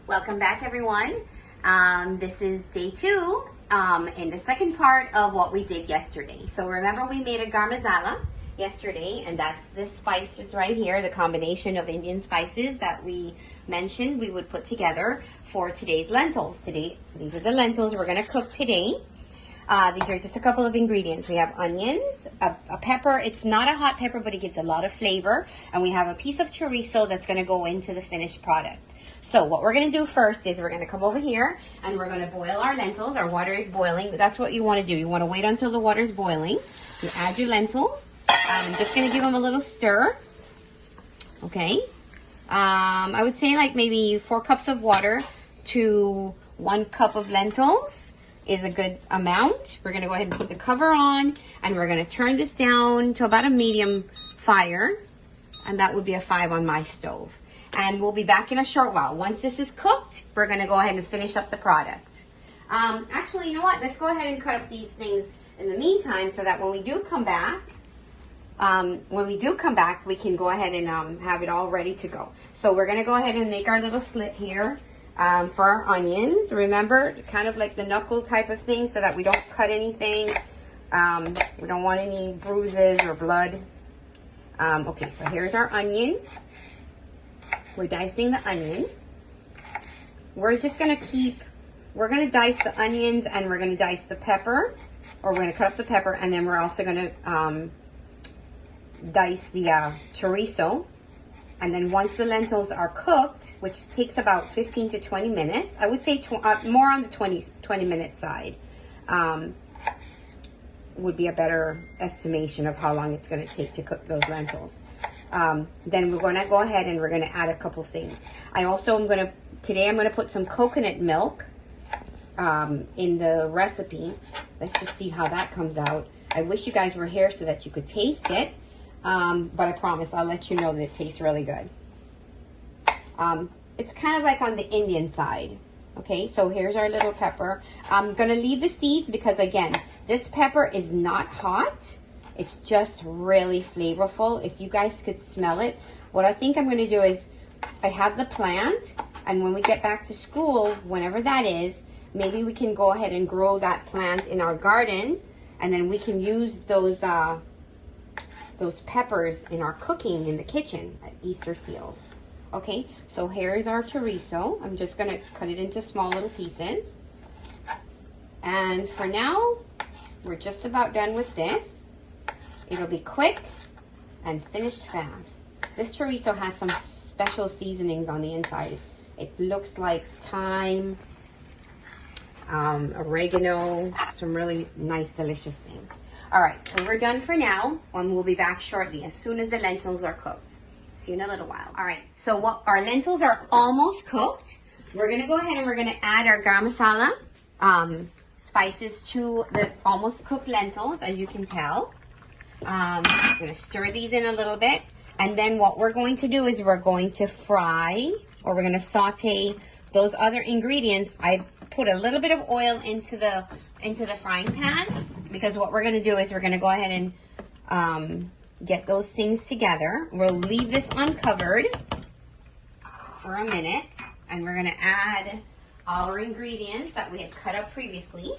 Welcome back, everyone. This is day 2 in the second part of what we did yesterday. So remember, we made a garam masala yesterday, and that's the spices right here, the combination of Indian spices that we mentioned we would put together for today's lentils. These are the lentils we're going to cook today. These are just a couple of ingredients. We have onions, a pepper. It's not a hot pepper, but it gives a lot of flavor. And we have a piece of chorizo that's going to go into the finished product. So what we're going to do first is we're going to come over here and we're going to boil our lentils. Our water is boiling. That's what you want to do. You want to wait until the water is boiling. You add your lentils. I'm just going to give them a little stir. Okay. I would say like maybe 4 cups of water to 1 cup of lentils is a good amount. We're going to go ahead and put the cover on, and we're going to turn this down to about a medium fire, and that would be a 5 on my stove. And we'll be back in a short while. Once this is cooked, we're going to go ahead and finish up the product. Actually, you know what? Let's go ahead and cut up these things in the meantime so that when we do come back, we can go ahead and have it all ready to go. So we're going to go ahead and make our little slit here for our onions. Remember, kind of like the knuckle type of thing so that we don't cut anything. We don't want any bruises or blood. Okay, so here's our onion. We're dicing the onion. We're just going to dice the onions, and we're going to dice the pepper, or we're going to cut up the pepper, and then we're also going to dice the chorizo. And then once the lentils are cooked, which takes about 15 to 20 minutes, I would say more on the 20 minute side, would be a better estimation of how long it's going to take to cook those lentils. Then we're going to go ahead and we're going to add a couple things. Today I'm going to put some coconut milk in the recipe. Let's just see how that comes out. I wish you guys were here so that you could taste it. But I promise I'll let you know that it tastes really good. It's kind of like on the Indian side. Okay, so here's our little pepper. I'm going to leave the seeds because, again, this pepper is not hot. It's just really flavorful. If you guys could smell it. What I think I'm going to do is I have the plant, and when we get back to school, whenever that is, maybe we can go ahead and grow that plant in our garden, and then we can use those peppers in our cooking in the kitchen at Easter seals. Okay, so here's our chorizo. I'm just going to cut it into small little pieces. And for now, we're just about done with this. It'll be quick and finished fast. This chorizo has some special seasonings on the inside. It looks like thyme, oregano, some really nice, delicious things. All right, so we're done for now, and we'll be back shortly as soon as the lentils are cooked. See you in a little while. All right, so our lentils are almost cooked. We're gonna go ahead and we're gonna add our garam masala spices to the almost cooked lentils, as you can tell. I'm gonna stir these in a little bit, and then what we're going to do is we're going to fry, or we're gonna saute those other ingredients. I put a little bit of oil into the frying pan, because what we're going to do is we're going to go ahead and get those things together. We'll leave this uncovered for a minute, and we're going to add our ingredients that we had cut up previously.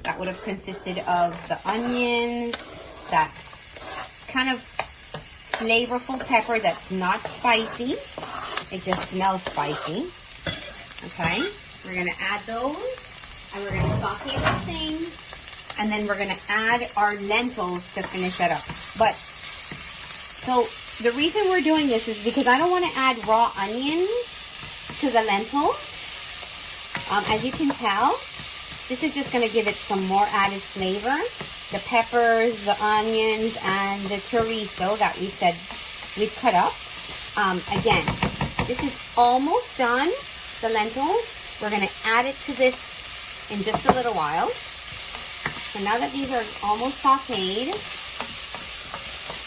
That would have consisted of the onions, that kind of flavorful pepper that's not spicy. It just smells spicy. Okay, we're going to add those, and we're going to saute those things. And then we're going to add our lentils to finish that up. But, so the reason we're doing this is because I don't want to add raw onions to the lentils. As you can tell, this is just going to give it some more added flavor. The peppers, the onions, and the chorizo that we said we've cut up. Again, this is almost done, the lentils. We're going to add it to this in just a little while. So now that these are almost sauteed,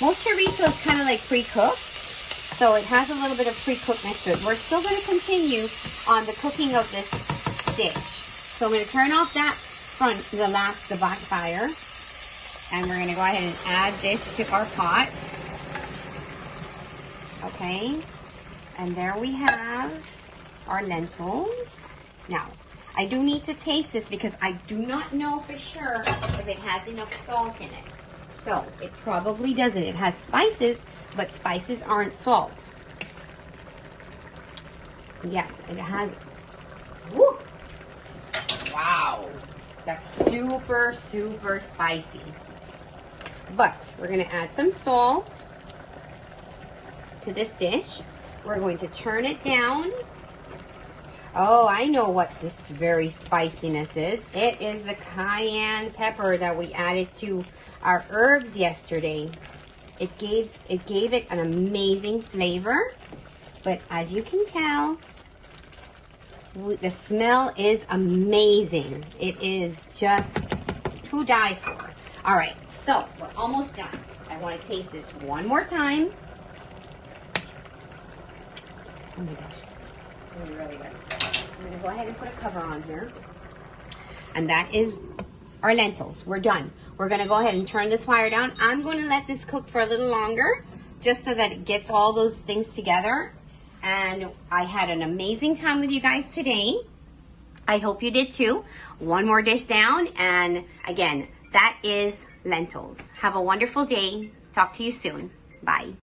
most chorizo is kind of like pre-cooked, so it has a little bit of pre-cookedness to it. We're still going to continue on the cooking of this dish. So I'm going to turn off that the back fire, and we're going to go ahead and add this to our pot. Okay, and there we have our lentils. Now, I do need to taste this because I do not know for sure if it has enough salt in it. So, it probably doesn't. It has spices, but spices aren't salt. Yes, it has. Woo! Wow. That's super, super spicy. But we're going to add some salt to this dish. We're going to turn it down. Oh, I know what this very spiciness is. It is the cayenne pepper that we added to our herbs yesterday. It gave it an amazing flavor. But as you can tell, the smell is amazing. It is just to die for. All right, so we're almost done. I want to taste this one more time. Oh my gosh, it's really, really good. I'm gonna go ahead and put a cover on here. And that is our lentils. We're done. We're gonna go ahead and turn this fire down. I'm gonna let this cook for a little longer, just so that it gets all those things together. And I had an amazing time with you guys today. I hope you did too. One more dish down, and again, that is lentils. Have a wonderful day. Talk to you soon. Bye.